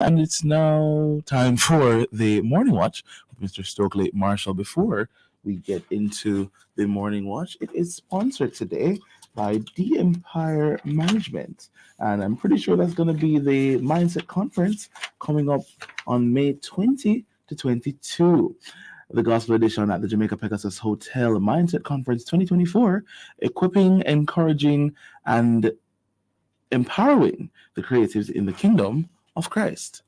And it's now time for the morning watch with Mr. Stokeley Marshall. Before we get into the morning watch, it is sponsored today by the Empire Management. And I'm pretty sure that's going to be the Mindset Conference coming up on May 20 to 22. The Gospel Edition at the Jamaica Pegasus Hotel Mindset Conference 2024, equipping, encouraging, and empowering the creatives in the kingdom of Christ.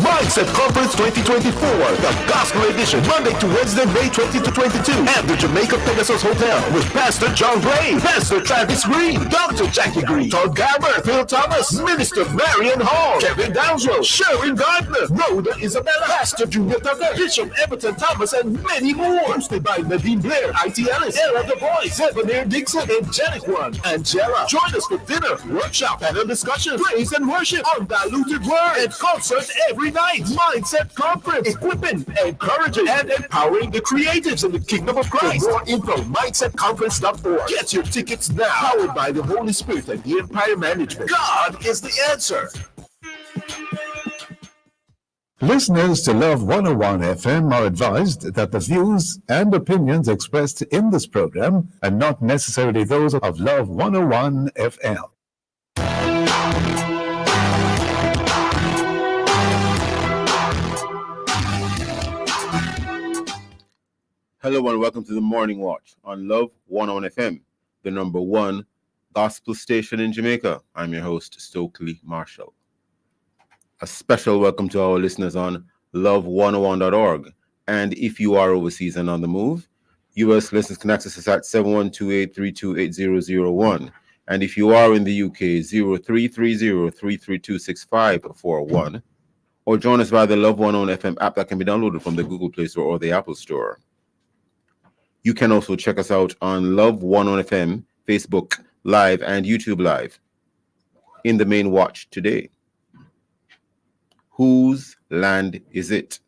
Mindset Conference 2024, the Gospel Edition, Monday to Wednesday, May 20 to 22, at the Jamaica Pegasus Hotel with Pastor John Gray, Pastor Travis Green, Dr. Jackie Green, Todd Garber, Phil Thomas, Minister Marion Hall, Kevin Dowswell, Sharon Gardner, Rhoda Isabella, Pastor Junior Tucker, Bishop Everton Thomas, and many more. Hosted by Nadine Blair, IT Ellis, Ella the Boys, Zephaniah Dixon, Angelic One, Angela. Join us for dinner, workshop, panel discussion, praise and worship, undiluted word, and concert every night. Mindset Conference, equipping, encouraging, and empowering the creatives in the kingdom of Christ. For more info, mindsetconference.org. Get your tickets now. Powered by the Holy Spirit and the Empire Management. God is the answer. Listeners to Love 101 FM are advised that the views and opinions expressed in this program are not necessarily those of Love 101 FM. Hello and welcome to the Morning Watch on Love 101 FM, the number one gospel station in Jamaica. I'm your host, Stokeley Marshall. A special welcome to our listeners on love101.org. And if you are overseas and on the move, US listeners can access us at 7128328001. And if you are in the UK, 0330-332-6541. Or join us via the Love 101 FM app that can be downloaded from the Google Play Store or the Apple Store. You can also check us out on Love 101 FM, Facebook Live, and YouTube Live. In the main watch today, whose land is it?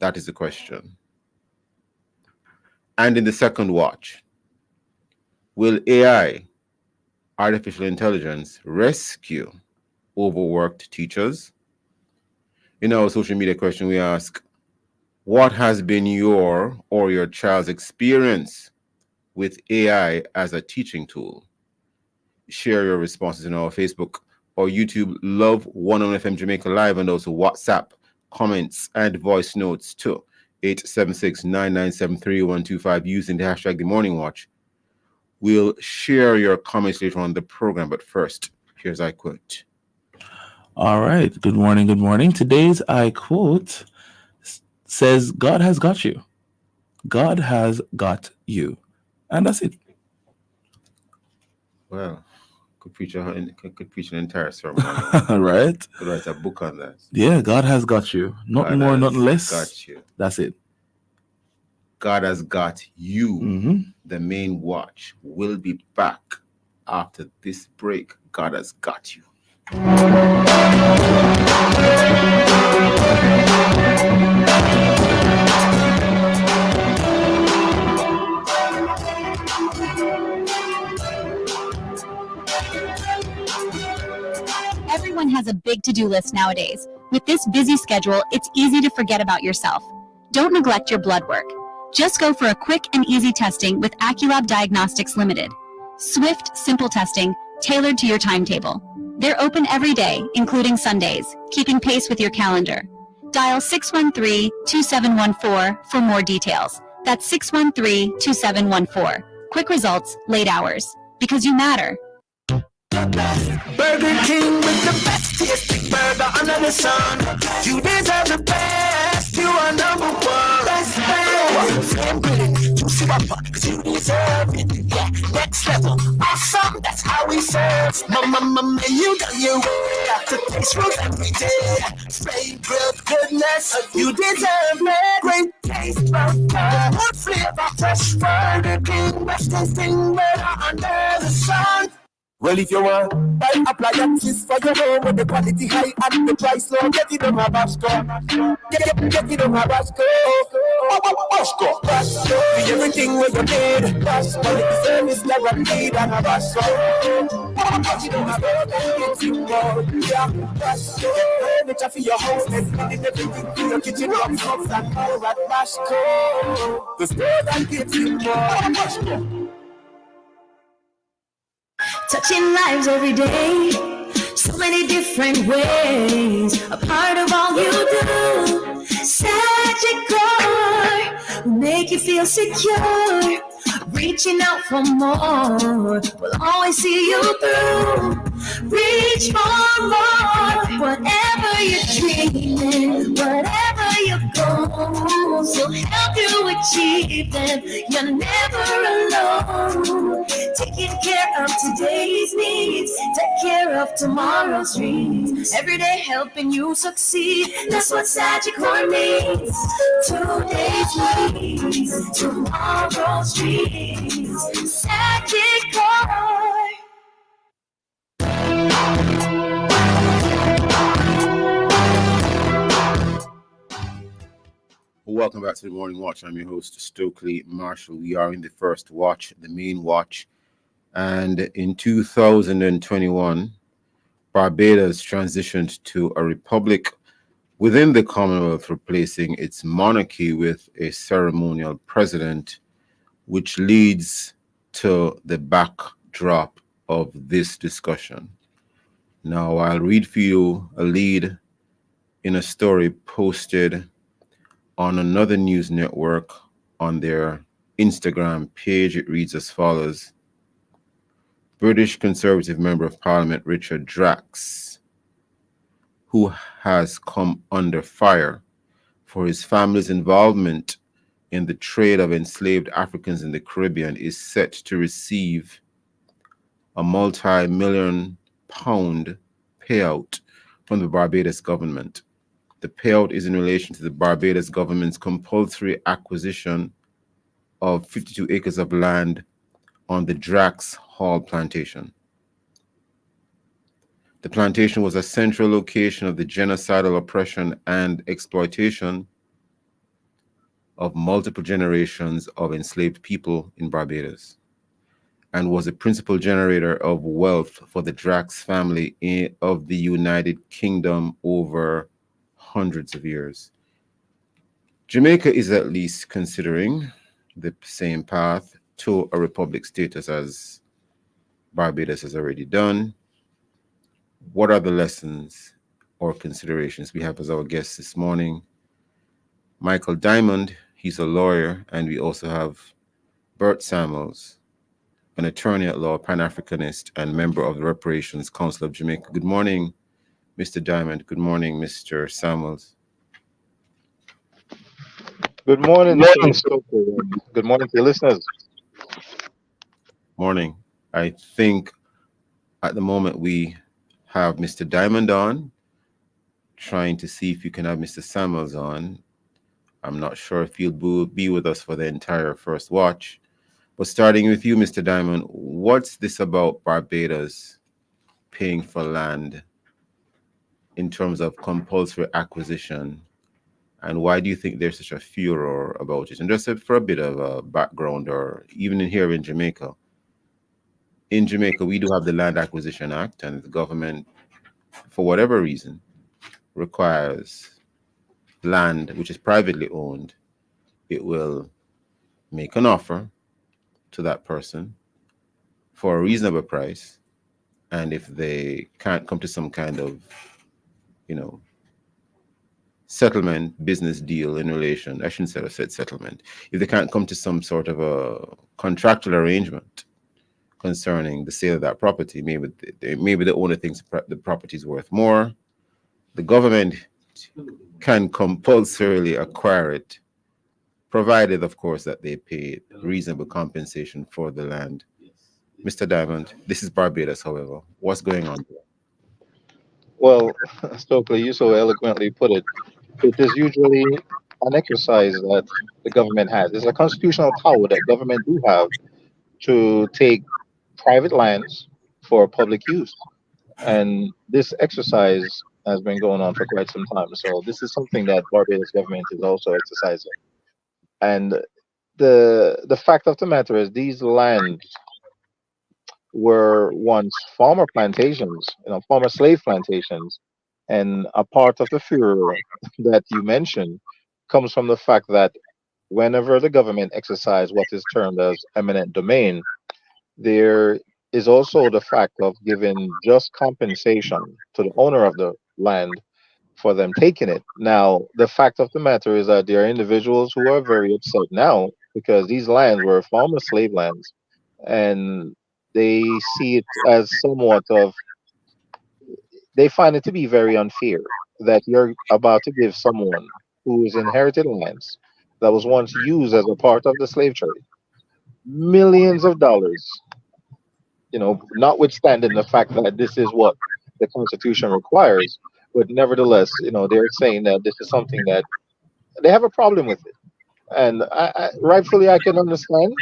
That is the question. And in the second watch, will AI, artificial intelligence, rescue overworked teachers? In our social media question, we ask, what has been your or your child's experience with AI as a teaching tool? Share your responses in our Facebook or YouTube Love 101 FM Jamaica Live, and also WhatsApp comments and voice notes to 876-997-3125 using the hashtag The Morning Watch. We'll share your comments later on the program, but first, here's I quote. All right. Good morning. Good morning. Today's I quote says, God has got you. God has got you. And that's it. Well, could preach an entire sermon. Right? Could write a book on that. Yeah, God has got you. Nothing more, nothing less. Got you. That's it. God has got you. Mm-hmm. The main watch will be back after this break. God has got you. Everyone has a big to-do list nowadays. With this busy schedule, it's easy to forget about yourself. Don't neglect your blood work. Just go for a quick and easy testing with Aculab Diagnostics Limited. Swift, simple testing, tailored to your timetable. They're open every day, including Sundays, keeping pace with your calendar. Dial 613-2714 for more details. That's 613-2714. Quick results, late hours. Because you matter. Burger King with the best tasty burger under the sun. You deserve the best. You are number one. Best, best. Same gritty, juicy whopper, 'cause you deserve it. Yeah, next level, awesome. That's how we serve. Mama, you done your way. Got to taste fruit every day. Spray grilled goodness. You deserve it. Great taste burger. Good flavor, fresh Burger King. Best tasting burger under the sun. Well, if you want buy appliances for your home with the quality high and the price low, get it on my Bashco. Get it on my Bashco. Bashco. Bashco. For everything where you need. Bashco. Quality service guaranteed and a Bashco. Get it on my Bashco. Yeah, Bashco. Furniture for your house, everything for your kitchen, box and more at Bashco. The store that gives you more. Bashco. Touching lives every day, so many different ways, a part of all you do. Sagicor will make you feel secure, reaching out for more, will always see you through. Reach for more, whatever you're dreaming, whatever your goals, will help you achieve them. You're never alone. Taking care of today's needs, take care of tomorrow's dreams. Every day helping you succeed, that's what Sagicor means. Today's needs, tomorrow's dreams. Sagicor. Welcome back to the Morning Watch. I'm your host, Stokeley Marshall. We are in the first watch, the main watch. And in 2021, Barbados transitioned to a republic within the Commonwealth, replacing its monarchy with a ceremonial president, which leads to the backdrop of this discussion. Now, I'll read for you a lead in a story posted on another news network on their Instagram page. It reads as follows. British Conservative Member of Parliament Richard Drax, who has come under fire for his family's involvement in the trade of enslaved Africans in the Caribbean, is set to receive a multi-million-pound payout from the Barbados government. The payout is in relation to the Barbados government's compulsory acquisition of 52 acres of land on the Drax Hall plantation. The plantation was a central location of the genocidal oppression and exploitation of multiple generations of enslaved people in Barbados, and was a principal generator of wealth for the Drax family of the United Kingdom over hundreds of years. Jamaica is at least considering the same path to a republic status as Barbados has already done. What are the lessons or considerations we have as our guest this morning? Michael Diamond, he's a lawyer, and we also have Bert Samuels, an attorney at law, Pan-Africanist, and member of the Reparations Council of Jamaica. Good morning, Mr. Diamond. Good morning, Mr. Samuels. Good morning, Mr. Stoker. Good morning to your listeners. Morning. I think at the moment we have Mr. Diamond on, trying to see if you can have Mr. Samuels on. I'm not sure if he'll be with us for the entire first watch. But starting with you, Mr. Diamond, what's this about Barbados paying for land in terms of compulsory acquisition? And why do you think there's such a furor about it? And just for a bit of a background, or even here in Jamaica. In Jamaica, we do have the Land Acquisition Act, and the government, for whatever reason, requires land which is privately owned. It will make an offer to that person for a reasonable price, and if they can't come to some kind of, settlement, business deal in relation, I shouldn't say settlement, if they can't come to some sort of a contractual arrangement concerning the sale of that property, maybe the owner thinks the property is worth more, the government can compulsorily acquire it, provided, of course, that they pay reasonable compensation for the land. Mr. Diamond, this is Barbados, however. What's going on there? Well, Stokely, you so eloquently put it. It is usually an exercise that the government has. It's a constitutional power that government do have to take private lands for public use. And this exercise has been going on for quite some time. So this is something that Barbados government is also exercising. And the fact of the matter is these lands were once former plantations, former slave plantations. And a part of the furor that you mentioned comes from the fact that whenever the government exercise what is termed as eminent domain, there is also the fact of giving just compensation to the owner of the land for them taking it. Now, the fact of the matter is that there are individuals who are very upset now because these lands were former slave lands, and they see it as somewhat of, they find it to be very unfair that you're about to give someone who is inherited lands that was once used as a part of the slave trade millions of dollars, notwithstanding the fact that this is what the Constitution requires. But nevertheless, they're saying that this is something that they have a problem with it. And rightfully, I can understand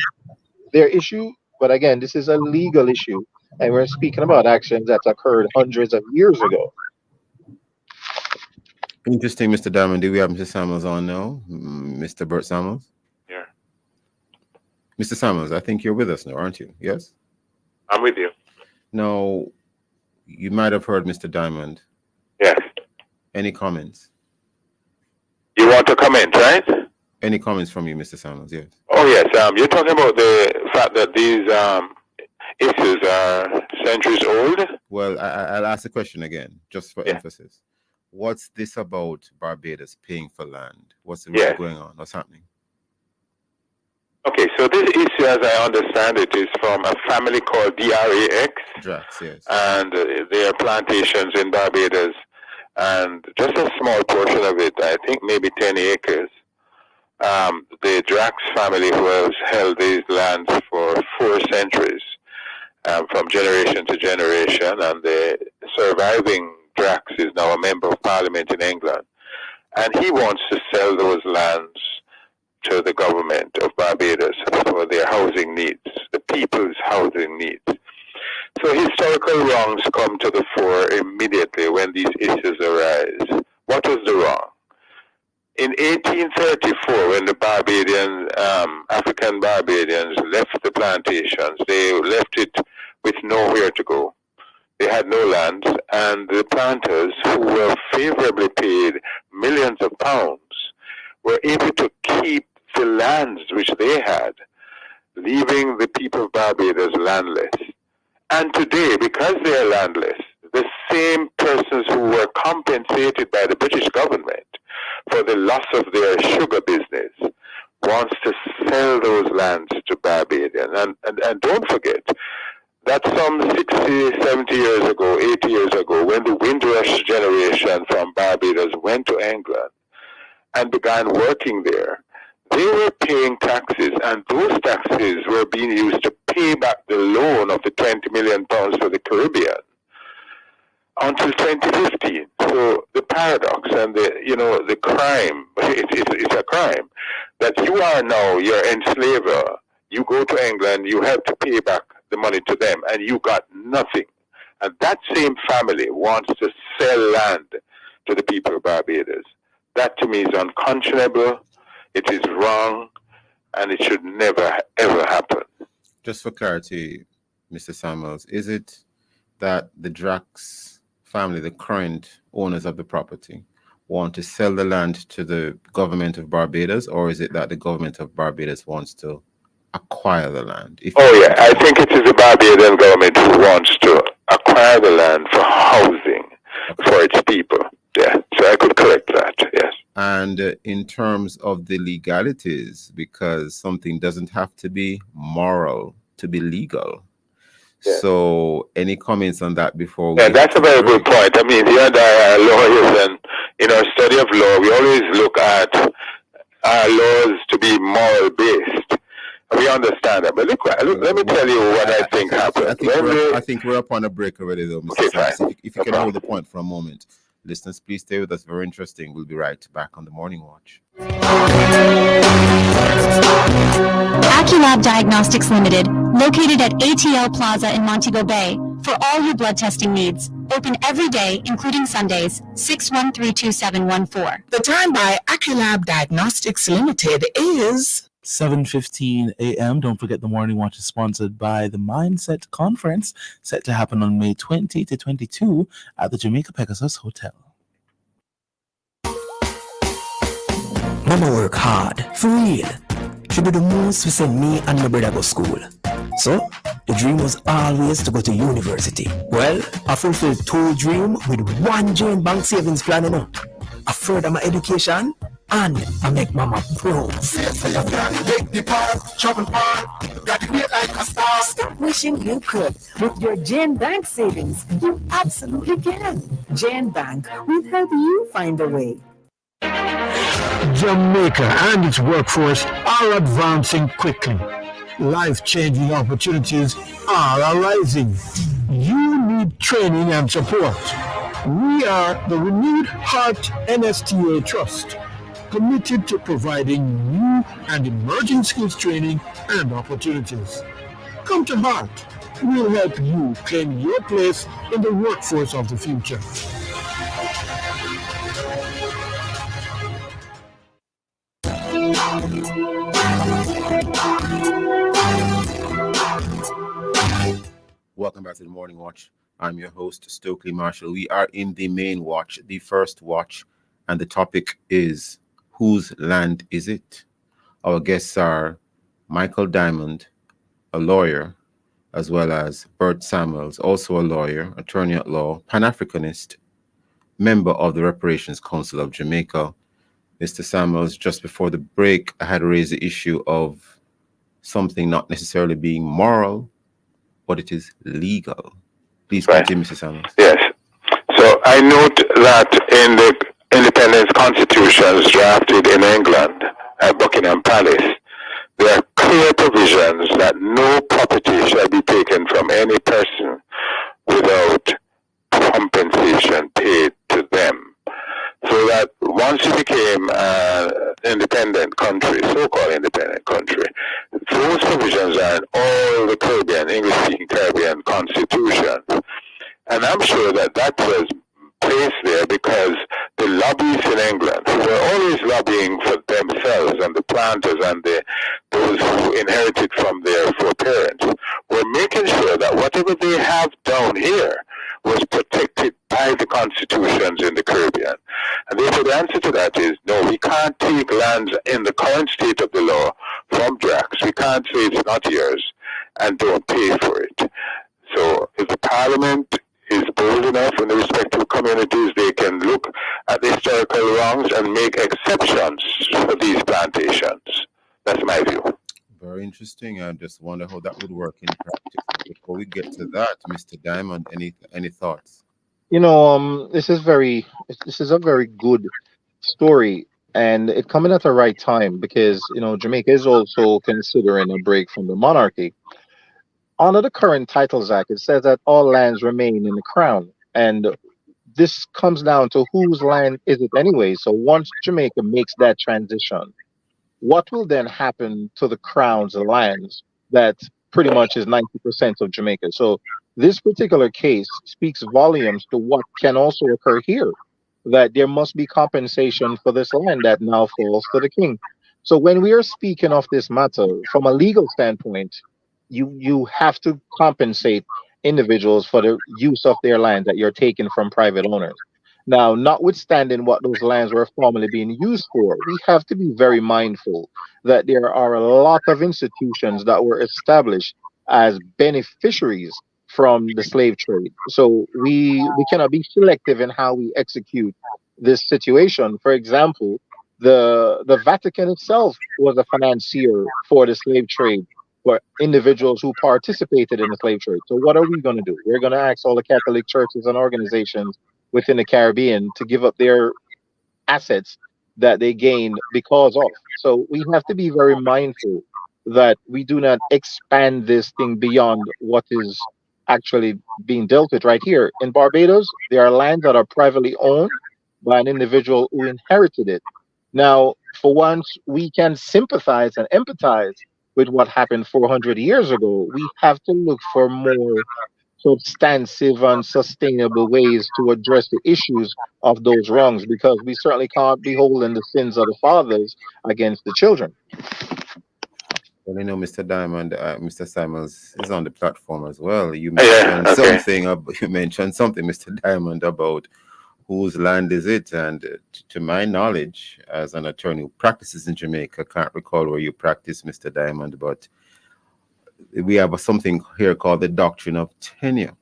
their issue. But again, this is a legal issue. And we're speaking about actions that occurred hundreds of years ago. Interesting, Mr. Diamond. Do we have Mr. Samuels on now? Mr. Bert Samuels? Yeah. Mr. Samuels, I think you're with us now, aren't you? Yes? I'm with you. Now, you might have heard Mr. Diamond. Yes. Any comments? You want to comment, right? Any comments from you, Mr. Samuels? Yes. Oh, yes. You're talking about the fact that these issues are centuries old? Well, I'll ask the question again, just for emphasis. What's this about Barbados paying for land? What's really going on? What's happening? Okay, so this issue, as I understand it, is from a family called DRAX. Drax, yes. And their plantations in Barbados. And just a small portion of it, I think maybe 10 acres. The Drax family, who has held these lands for 4 centuries, from generation to generation, and the surviving Drax is now a member of parliament in England. And he wants to sell those lands to the government of Barbados for their housing needs, the people's housing needs. So historical wrongs come to the fore immediately when these issues arise. What was the wrong? In 1834, when the African Barbadians left the plantations, they left it with nowhere to go. They had no land, and the planters, who were favorably paid millions of pounds, were able to keep the lands which they had, leaving the people of Barbados landless. And today, because they are landless, the same persons who were compensated by the British government for the loss of their sugar business wants to sell those lands to Barbadians. And don't forget that some 60, 70 years ago, 80 years ago, when the Windrush generation from Barbados went to England and began working there, they were paying taxes, and those taxes were being used to pay back the loan of the £20 million for the Caribbean until 2015. So the paradox and the crime, it's a crime, that you're enslaver. You go to England, you have to pay back the money to them, and you got nothing. And that same family wants to sell land to the people of Barbados. That to me is unconscionable. It is wrong, and it should never, ever happen. Just for clarity, Mr. Samuels, is it that the Drax family, the current owners of the property, want to sell the land to the government of Barbados, or is it that the government of Barbados wants to acquire the land? I think it is the Barbadian government who wants to acquire the land for housing for its people. Yeah, so I could correct that, yes. And in terms of the legalities, because something doesn't have to be moral to be legal. Yeah. So any comments on that before we... Yeah, that's a very good point. I mean, the other lawyers, and in our study of law, we always look at our laws to be moral-based. We understand that. But look, let me tell you what I think happened. I think we're up on a break already, though, Mr. Samuels. If you can hold the point for a moment. Listeners, please stay with us. Very interesting. We'll be right back on the Morning Watch. Aculab Diagnostics Limited, located at ATL Plaza in Montego Bay, For all your blood testing needs, open every day, including Sundays, 6132714. The time by Aculab Diagnostics Limited is 7:15 a.m. Don't forget the Morning Watch is sponsored by the Mindset Conference, set to happen on May 20 to 22 at the Jamaica Pegasus Hotel. Mama work hard, for real. She do the most to send me and my brother go school. So, the dream was always to go to university. Well, I fulfilled two dreams with one Jane Bank savings plan, you know. I further my education and I make mama proud. Stop wishing you could. With your Jane Bank savings, you absolutely can. Jane Bank will help you find a way. Jamaica and its workforce are advancing quickly. Life-changing opportunities are arising. You need training and support. We are the Renewed Heart NSTA Trust, committed to providing new and emerging skills training and opportunities. Come to Heart. We'll help you claim your place in the workforce of the future. Welcome back to the Morning Watch. I'm your host, Stokeley Marshall. We are in the main watch, the first watch, and the topic is, whose land is it? Our guests are Michael Diamond, a lawyer, as well as Bert Samuels, also a lawyer, attorney at law, Pan-Africanist, member of the Reparations Council of Jamaica. Mr. Samuels, just before the break, I had raised the issue of something not necessarily being moral, but it is legal. Please continue, Mr. Samuels. Yes. So I note that in the independence constitutions drafted in England at Buckingham Palace, there are clear provisions that no property shall be taken from any person without compensation paid to them. So that once you became an independent country, so-called independent country, those provisions are in all the Caribbean, English-speaking Caribbean constitutions. And I'm sure that that was placed there because the lobbyists in England, who were always lobbying for themselves and the planters and those who inherited from their foreparents, were making sure that whatever they have down here was protected by the constitutions in the Caribbean. And therefore the answer to that is no, we can't take lands in the current state of the law from Drax. We can't say it's not yours and don't pay for it. So if the Parliament is bold enough in the respective communities, they can look at the historical wrongs and make exceptions for these plantations. That's my view. Very interesting. I just wonder how that would work in practice. Before we get to that, Mr. Diamond, any thoughts? This is a very good story, and it coming at the right time because Jamaica is also considering a break from the monarchy. Under the current Titles Act, it says that all lands remain in the crown, and this comes down to whose land is it anyway. So once Jamaica makes that transition, what will then happen to the crown's lands that pretty much is 90% of Jamaica? So this particular case speaks volumes to what can also occur here, that there must be compensation for this land that now falls to the king. So when we are speaking of this matter from a legal standpoint, you have to compensate individuals for the use of their land that you're taking from private owners. Now, notwithstanding what those lands were formerly being used for, we have to be very mindful that there are a lot of institutions that were established as beneficiaries from the slave trade. So we cannot be selective in how we execute this situation. For example, the Vatican itself was a financier for the slave trade for individuals who participated in the slave trade. So what are we going to do? We're going to ask all the Catholic churches and organizations within the Caribbean to give up their assets that they gained because of. So we have to be very mindful that we do not expand this thing beyond what is actually being dealt with right here. In Barbados, there are lands that are privately owned by an individual who inherited it. Now, for once, we can sympathize and empathize with what happened 400 years ago. We have to look for more substantive and sustainable ways to address the issues of those wrongs, because we certainly can't be holding the sins of the fathers against the children. Well, Mr. Diamond, Mr. Simons is on the platform as well. You Yeah, mentioned okay. something. You mentioned something, Mr. Diamond, about whose land is it? And to my knowledge, as an attorney who practices in Jamaica, can't recall where you practice, Mr. Diamond, but we have something here called the doctrine of tenure.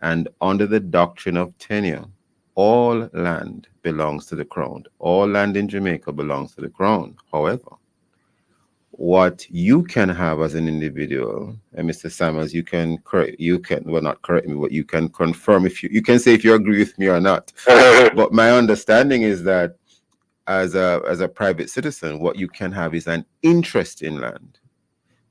And under the doctrine of tenure, all land belongs to the crown. All land in Jamaica belongs to the crown. However, what you can have as an individual, and Mr. Samuels, well, not correct me, but you can confirm if you can say if you agree with me or not. But my understanding is that as a private citizen, what you can have is an interest in land.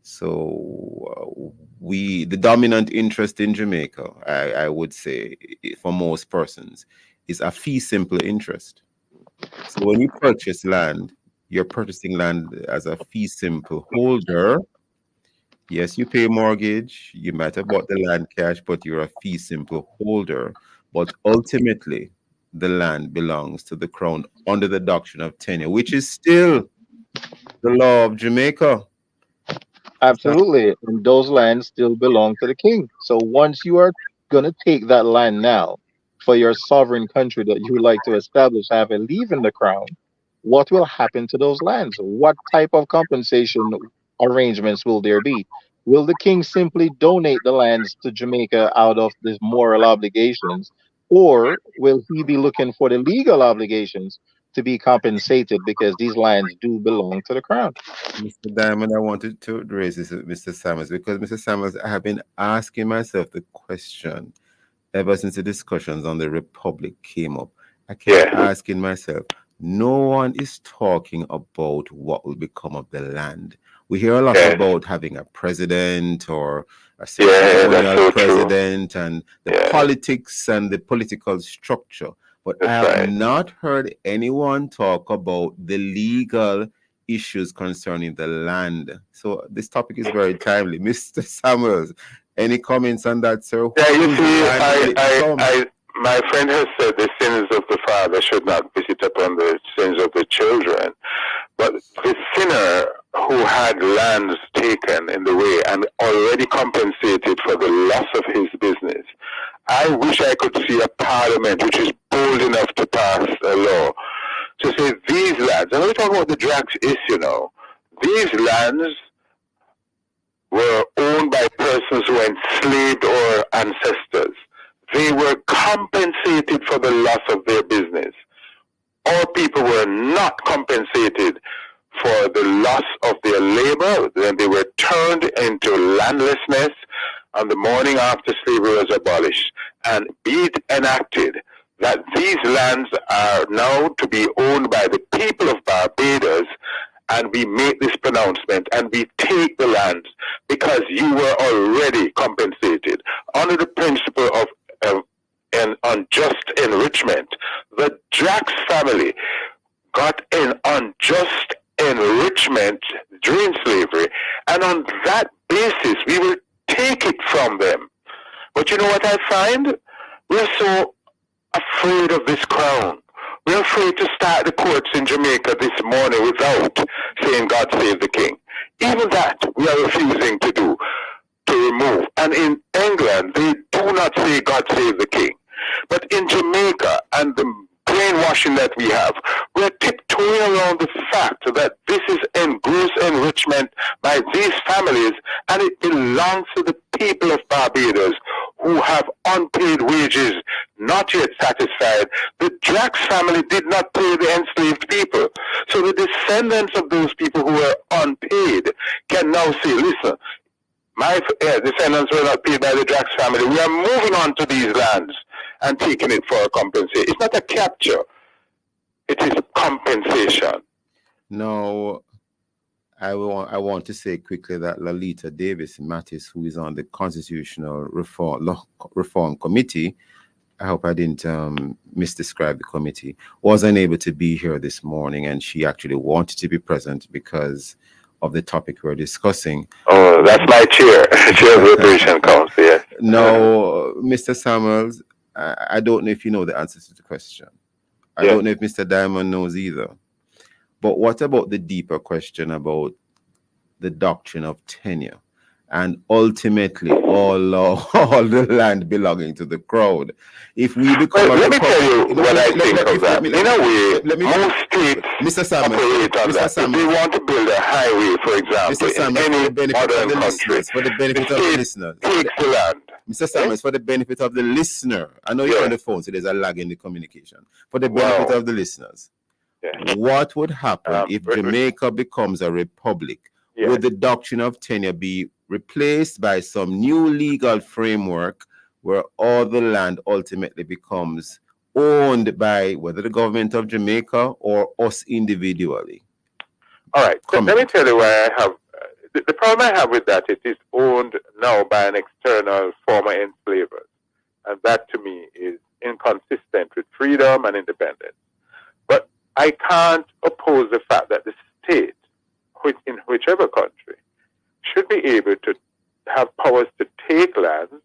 So the dominant interest in Jamaica, I would say, for most persons, is a fee simple interest. So when you purchase land, you're purchasing land as a fee simple holder. Yes, you pay mortgage, you might have bought the land cash, but you're a fee simple holder. But ultimately, the land belongs to the crown under the doctrine of tenure, which is still the law of Jamaica. Absolutely. And those lands still belong to the king. So once you are going to take that land now for your sovereign country that you would like to establish, have a leave in the crown, what will happen to those lands? What type of compensation arrangements will there be? Will the king simply donate the lands to Jamaica out of these moral obligations, or will he be looking for the legal obligations to be compensated because these lands do belong to the crown? Mr. Diamond, I wanted to raise this with Mr. Samuels because, Mr. Samuels, I have been asking myself the question ever since the discussions on the Republic came up. I kept asking myself, no one is talking about what will become of the land. We hear a lot about having a president or a ceremonial president and the politics and the political structure. But I have not heard anyone talk about the legal issues concerning the land. So this topic is very timely. Mr. Samuels, any comments on that, sir? Yeah, you see, my friend has said the sins of the father should not visit upon the sins of the children. But the sinner who had lands taken in the way and already compensated for the loss of his business, I wish I could see a parliament which is bold enough to pass a law to say these lands, and we're talking about the Drax issue, these lands were owned by persons who were enslaved or ancestors. They were compensated for the loss of their business. All people were not compensated for the loss of their labor. Then they were turned into landlessness on the morning after slavery was abolished. And be it enacted that these lands are now to be owned by the people of Barbados, and we make this pronouncement and we take the lands because you were already compensated under the principle of an unjust enrichment. The Drax family got an unjust enrichment during slavery, and on that basis we will take it from them. But you know what I find? We're so afraid of this crown. We're afraid to start the courts in Jamaica this morning without saying God save the king. Even that we are refusing to do, to remove. And in England, they do not say God save the king. But in Jamaica and the brainwashing that we have, we're tiptoeing around the fact that this is gross enrichment by these families, and it belongs to the people of Barbados who have unpaid wages, not yet satisfied. The Drax family did not pay the enslaved people. So the descendants of those people who were unpaid can now say, listen, my descendants were not paid by the Drax family. We are moving on to these lands and taking it for a compensation. It's not a capture. It is compensation. No, I want to say quickly that Lalita Davis Mattis, who is on the Constitutional Reform Committee, I hope I didn't misdescribe the committee, was unable to be here this morning, and she actually wanted to be present because of the topic we're discussing. Oh, that's my chair. Chair of the Operation Council, yes. Now, Mr. Samuels, I don't know if you know the answer to the question. I Yes. don't know if Mr. Diamond knows either. But what about the deeper question about the doctrine of tenure? And ultimately, all the land belonging to the crowd. If we become Well, a let me tell you republic, what I think of that. In a way, let me, most states Mr. Samuels, operate on Mr. that. If Samuels, they want to build a highway, for example, Mr. in Samuels, for the any benefit of modern the country, listeners, for the benefit the of the state listeners, takes the land. Mr. Samuels, for the benefit of the listener, I know you're Yeah. on the phone, so there's a lag in the communication. For the Wow. benefit of the listeners, Yeah. what would happen if Re- re- Jamaica becomes a republic? Yeah. Would the doctrine of tenure be replaced by some new legal framework where all the land ultimately becomes owned by whether the government of Jamaica or us individually? All right. Let me Comment. tell you why I have the problem I have with that. It is owned now by an external former enslavers, and that to me is inconsistent with freedom and independence. But I can't oppose the fact that the state, in whichever country, should be able to have powers to take lands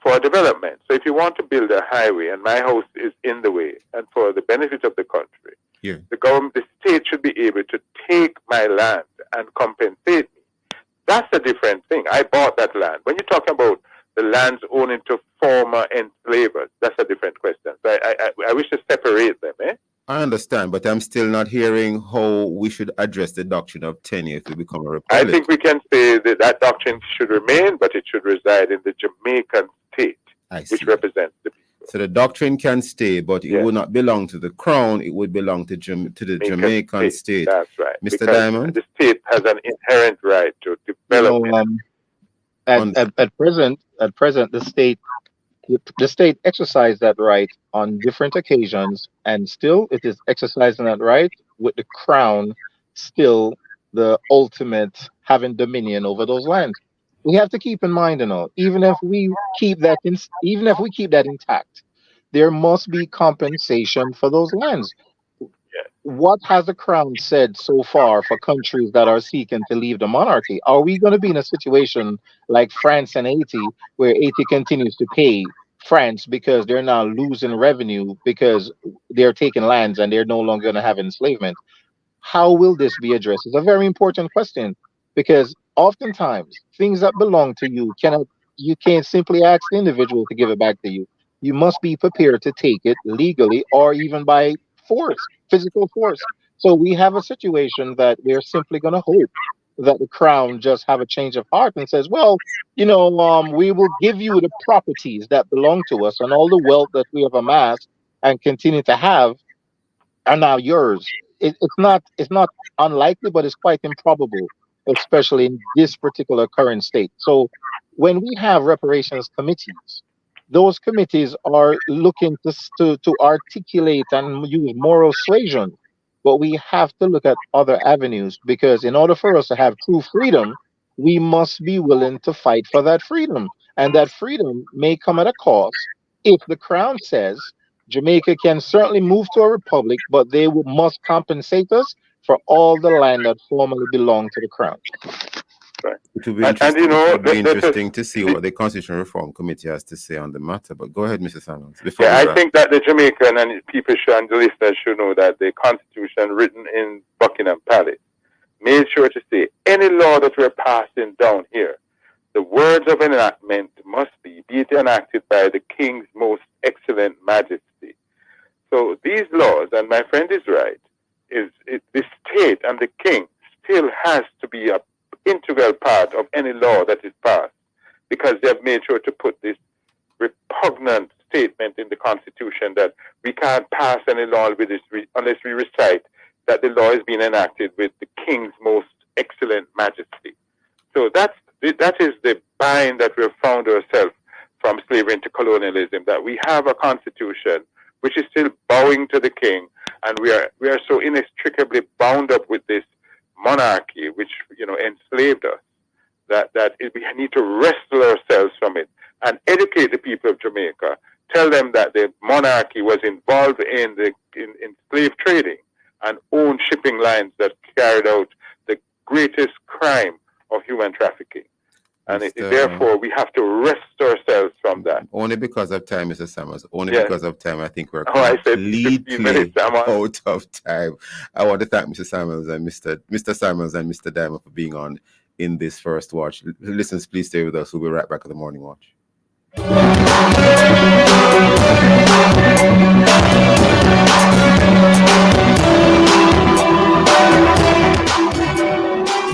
for development. So if you want to build a highway and my house is in the way, and for the benefit of the country, Yeah. the government, the state should be able to take my land and compensate me. That's a different thing. I bought that land. When you're talking about the lands owning to former enslavers, that's a different question. So I wish to separate them. I understand, but I'm still not hearing how we should address the doctrine of tenure if we become a I republic. think we can say that that doctrine should remain, but it should reside in the Jamaican state, which represents the people. So the doctrine can stay, but it Yes. would not belong to the crown. It would belong to the Jamaican state. That's right. Mr. Because Diamond? the state has an inherent right to You development. know, at present, the state exercised that right on different occasions, and still it is exercising that right with the crown still the ultimate having dominion over those lands. We have to keep in mind, even if we keep that even if we keep that intact, there must be compensation for those lands. What has the crown said so far for countries that are seeking to leave the monarchy? Are we going to be in a situation like France and Haiti, where Haiti continues to pay France because they're now losing revenue because they're taking lands and they're no longer going to have enslavement? How will this be addressed? It's a very important question, because oftentimes things that belong to you can't simply ask the individual to give it back to you. You must be prepared to take it legally or even by force, physical force. So we have a situation that we're simply going to hope that the crown just have a change of heart and says, well, we will give you the properties that belong to us, and all the wealth that we have amassed and continue to have are now yours. It's not unlikely, but it's quite improbable, especially in this particular current state. So when we have reparations committees, those committees are looking to articulate and use moral suasion, but we have to look at other avenues, because in order for us to have true freedom, we must be willing to fight for that freedom, and that freedom may come at a cost. If the crown says Jamaica can certainly move to a republic, but must compensate us for all the land that formerly belonged to the crown. Right. It will be And interesting, this is to see what the Constitutional Reform Committee has to say on the matter. But go ahead, Mr. Samuels. Yeah, I think that the Jamaican and people and the listeners should know that the Constitution written in Buckingham Palace made sure to say any law that we're passing down here, the words of enactment must be it enacted by the King's most excellent majesty. So these laws, and my friend is right, the state and the king still has to be an integral part of any law that is passed, because they have made sure to put this repugnant statement in the Constitution that we can't pass any law with this unless we recite that the law is being enacted with the King's most excellent majesty. So that is the bind that we have found ourselves from slavery into colonialism, that we have a constitution which is still bowing to the king, and we are so inextricably bound up with this monarchy which enslaved us, that we need to wrestle ourselves from it and educate the people of Jamaica, tell them that the monarchy was involved in slave trading and owned shipping lines that carried out the greatest crime of human trafficking. And Mr. therefore, we have to wrest ourselves from that. Only because of time, Mr. Samuels. Only Yes. because of time, I think we're Oh, I said 15 completely minutes, I'm on. out of time. I want to thank Mr. Samuels and Mr. Samuels and Mr. Diamond for being on in this first watch. Listeners, please stay with us. We'll be right back at the morning watch.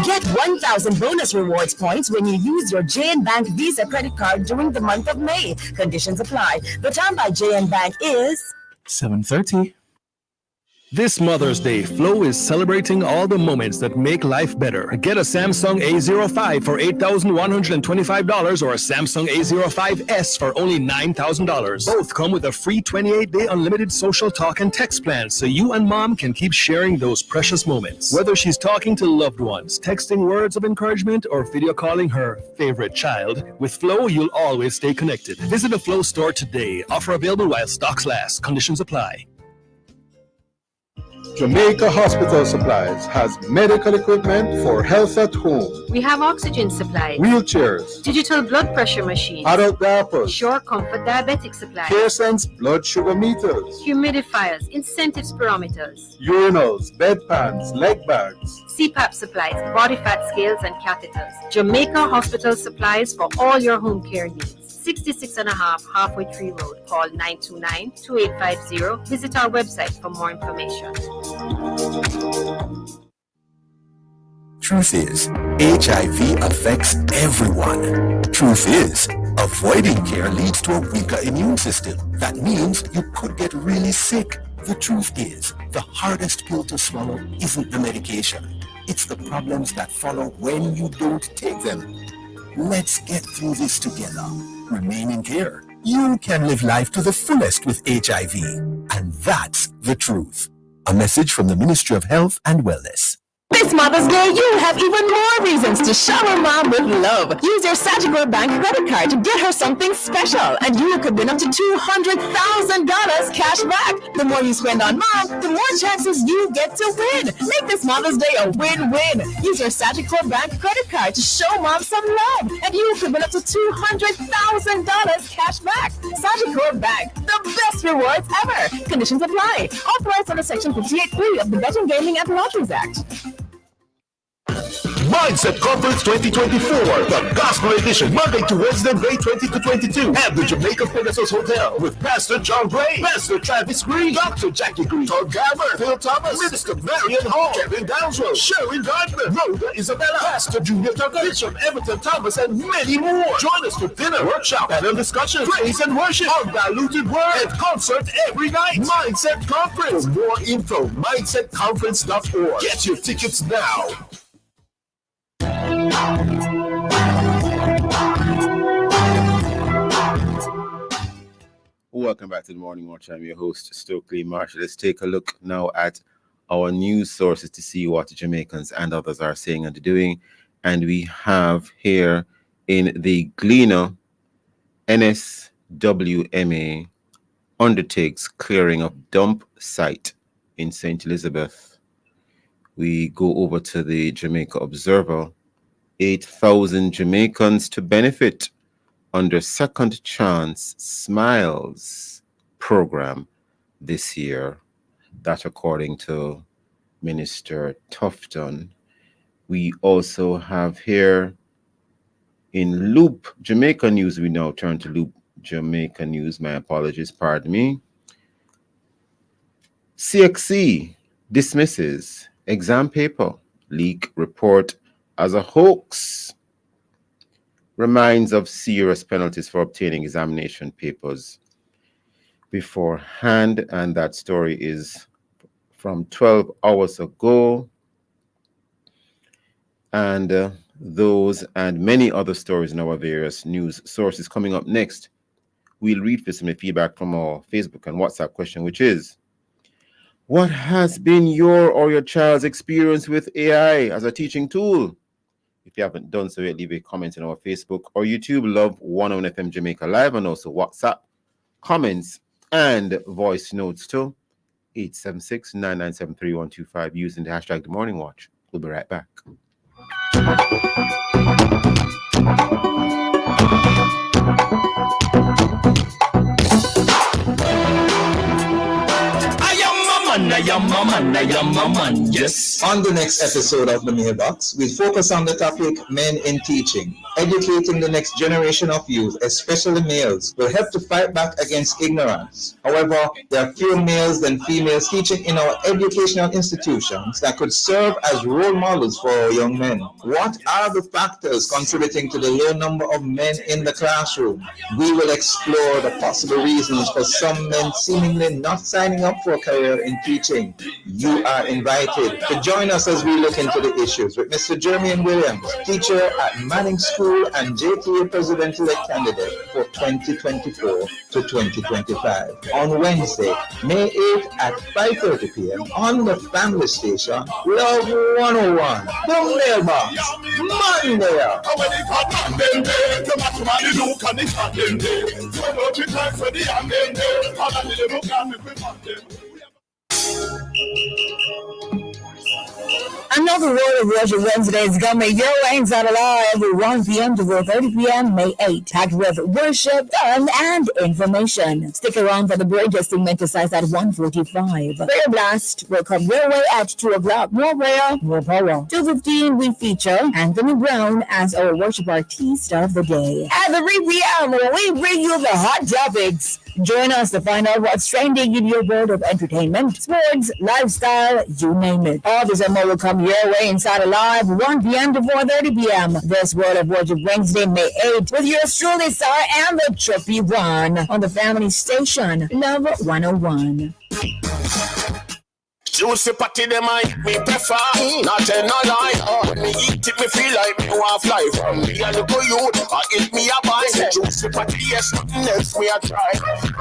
Get 1,000 bonus rewards points when you use your JN Bank Visa credit card during the month of May. Conditions apply. The time by JN Bank is 7:30. This Mother's Day, Flow is celebrating all the moments that make life better. Get a Samsung A05 for $8,125 or a Samsung A05s for only $9,000. Both come with a free 28-day unlimited social talk and text plan, so you and mom can keep sharing those precious moments. Whether she's talking to loved ones, texting words of encouragement, or video calling her favorite child, with Flow, you'll always stay connected. Visit a Flow store today. Offer available while stocks last. Conditions apply. Jamaica Hospital Supplies has medical equipment for health at home. We have oxygen supplies, Wheelchairs, digital blood pressure machines, adult diapers, Sure Comfort diabetic supplies, CareSense blood sugar meters, humidifiers, incentive spirometers, urinals, bedpans, leg bags, CPAP supplies, body fat scales and catheters. Jamaica Hospital Supplies for all your home care needs. 66 and a half Halfway Tree Road. Call 929-2850. Visit our website for more information. Truth is, HIV affects everyone. Truth is, avoiding care leads to a weaker immune system. That means you could get really sick. The truth is, the hardest pill to swallow isn't the medication. It's the problems that follow when you don't take them. Let's get through this together. Remain in care. You can live life to the fullest with HIV. And that's the truth. A message from the Ministry of Health and Wellness. This Mother's Day, you have even more reasons to shower mom with love. Use your Sagicor Bank credit card to get her something special, and you could win up to $200,000 cash back. The more you spend on mom, the more chances you get to win. Make this Mother's Day a win-win. Use your Sagicor Bank credit card to show mom some love, and you could win up to $200,000 cash back. Sagicor Bank, the best rewards ever. Conditions apply. Authorized under Section 58(3) of the Betting, Gaming and Lotteries Act. Mindset Conference 2024, the Gospel Edition, Monday to Wednesday, May 20 to 22, at the Jamaica Pegasus Hotel with Pastor John Gray, Pastor Travis Green, Dr. Jackie Green, Todd Garber, Phil Thomas, Minister Marion Hall, Kevin Downswell, Sherwin Gardner, Rhoda Isabella, Pastor Junior Tucker, Bishop Everton Thomas, and many more. Join us for dinner, workshop, panel discussion, praise and worship, undiluted word, and concert every night. Mindset Conference. For more info, mindsetconference.org. Get your tickets now. Welcome back to the Morning Watch. I'm your host, Stokeley Marshall. Let's take a look now at our news sources to see what Jamaicans and others are saying and doing. And we have here in the Gleaner, NSWMA undertakes clearing of dump site in St. Elizabeth. We go over to the Jamaica Observer. 8,000 Jamaicans to benefit under Second Chance Smiles program this year. That according to Minister Tufton. We also have here in Loop Jamaica News. We now turn to Loop Jamaica News. My apologies, pardon me. CXC dismisses exam paper leak report as a hoax. Reminds of serious penalties for obtaining examination papers beforehand. And that story is from 12 hours ago. And those and many other stories in our various news sources coming up next. We'll read for some feedback from our Facebook and WhatsApp question, which is, what has been your or your child's experience with AI as a teaching tool? If you haven't done so yet, leave a comment on our Facebook or YouTube, Love 101 FM Jamaica Live, and also WhatsApp comments and voice notes to 876-997-3125 using the hashtag The Morning Watch. We'll be right back. Yes. On the next episode of The Mailbox, we focus on the topic Men in Teaching. Educating the next generation of youth, especially males, will help to fight back against ignorance. However, there are fewer males than females teaching in our educational institutions that could serve as role models for our young men. What are the factors contributing to the low number of men in the classroom? We will explore the possible reasons for some men seemingly not signing up for a career in teaching. You are invited to join us as we look into the issues with Mr. Jermaine Williams, teacher at Manning School and JTA President-elect candidate for 2024 to 2025 on Wednesday, May 8th at 5:30 p.m. on the family station, Love 101, The Mailbox, Monday. Another Royal Worship Wednesday is coming your way inside of law every 1 p.m. to 4:30 p.m. May 8th, packed with worship, fun, and information. Stick around for the break just to starts at 1:45. Prayer Blast will come your way at 2 o'clock. More prayer, more power. 2:15, we feature Anthony Brown as our worship artist of the day. At 3 p.m., we bring you the hot topics. Join us to find out what's trending in your world of entertainment, sports, lifestyle, you name it. All this and more will come your way inside Alive, 1 p.m. to 4:30 p.m. This World of Worship Wednesday, May 8th, with yours truly, Star and the Trippy One on the family station, Love 101. Juicy patty, them I me prefer. Not tell no lie. When me eat it, me feel like me want fly. From me a little youth, I eat me a buy. Juicy patty, yes, nothing else me a try.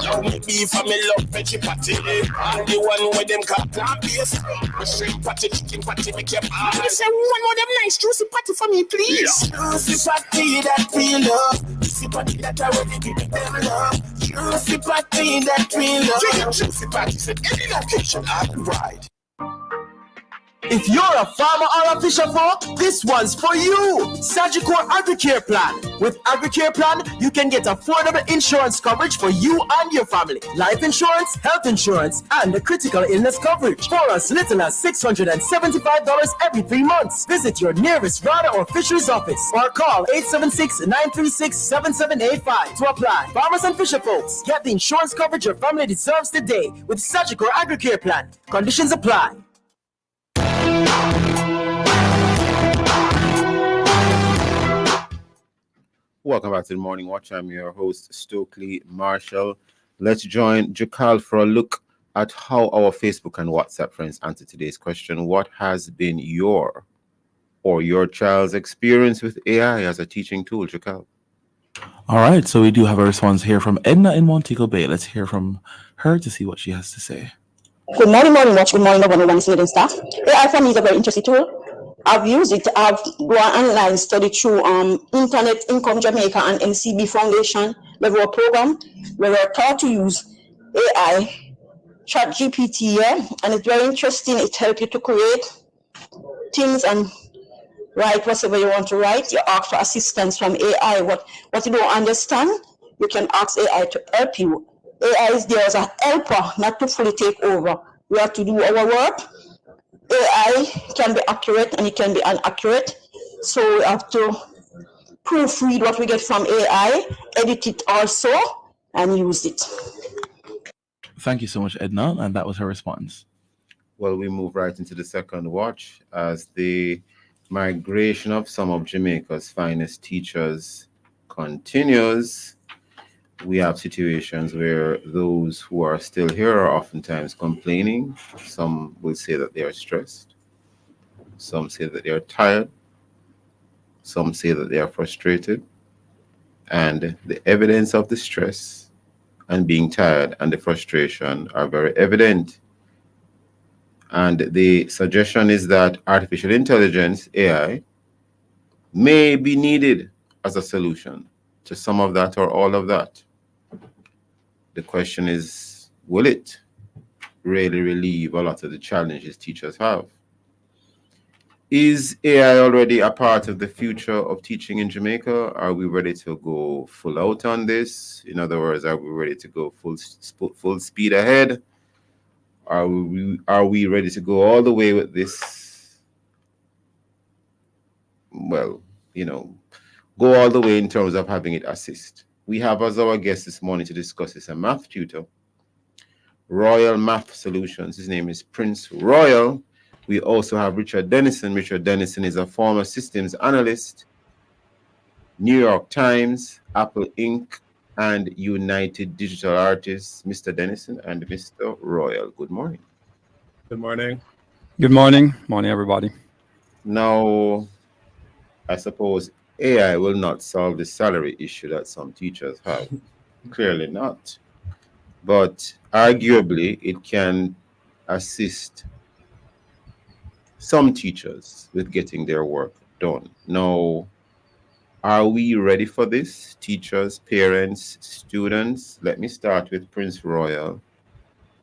Love me beef and me love veggie patty. And the one with them cat plant base. Shrimp patty, chicken patty, make your buy. I say one more them nice juicy patty for me, please. Juicy patty that we love. Juicy patty that I already give them love. Juicy patty that we love. Juicy patty said any location I can ride. If you're a farmer or a fisher folk, this one's for you. Sagicor AgriCare Plan. With AgriCare Plan, you can get affordable insurance coverage for you and your family. Life insurance, health insurance, and the critical illness coverage for as little as $675 every 3 months. Visit your nearest RADA or fisheries office or call 876-936-7785 to apply. Farmers and fisher folks, get the insurance coverage your family deserves today with Sagicor AgriCare Plan. Conditions apply. Welcome back to the Morning Watch. I'm your host, Stokeley Marshall. Let's join Jakal for a look at how our Facebook and WhatsApp friends answer today's question. What has been your or your child's experience with AI as a teaching tool, Jakal? All right, so we do have a response here from Edna in Montego Bay. Let's hear from her to see what she has to say. Good morning, Morning Watch. Good morning, everyone, student staff. AI for me is a very interesting tool. I've used it. I've gone online, studied through Internet Income Jamaica and MCB Foundation level program where we're taught to use AI, chat GPT, and it's very interesting. It helps you to create things and write whatever you want to write. You ask for assistance from AI. What you don't understand, you can ask AI to help you. AI is there as a helper, not to fully take over. We have to do our work. AI can be accurate and it can be inaccurate. So we have to proofread what we get from AI, edit it also, and use it. Thank you so much, Edna. And that was her response. Well, we move right into the second watch as the migration of some of Jamaica's finest teachers continues. We have situations where those who are still here are oftentimes complaining. Some will say that they are stressed. Some say that they are tired. Some say that they are frustrated. And the evidence of the stress and being tired and the frustration are very evident. And the suggestion is that artificial intelligence, AI, may be needed as a solution to some of that or all of that. The question is, will it really relieve a lot of the challenges teachers have? Is AI already a part of the future of teaching in Jamaica? Are we ready to go full out on this? In other words, are we ready to go full speed ahead? Are we ready to go all the way with this? Well, go all the way in terms of having it assist. We have as our guest this morning to discuss this a math tutor, Royal Math Solutions. His name is Prince Royal. We also have Richard Dennison. Richard Dennison is a former systems analyst, New York Times, Apple Inc., and United Digital Artists, Mr. Dennison and Mr. Royal. Good morning. Good morning. Good morning. Morning, everybody. Now, I suppose AI will not solve the salary issue that some teachers have. Clearly not. But arguably, it can assist some teachers with getting their work done. Now, are we ready for this? Teachers, parents, students? Let me start with Prince Royal.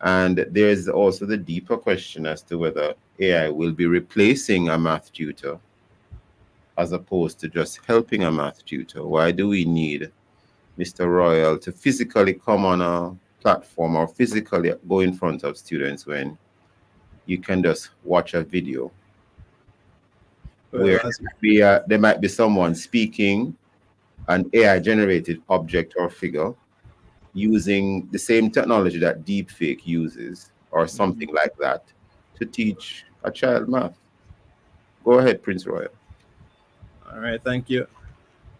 And there's also the deeper question as to whether AI will be replacing a math tutor as opposed to just helping a math tutor. Why do we need Mr. Royal to physically come on a platform or physically go in front of students when you can just watch a video where there might be someone speaking an AI-generated object or figure using the same technology that deepfake uses or something like that to teach a child math? Go ahead, Prince Royal. All right, thank you.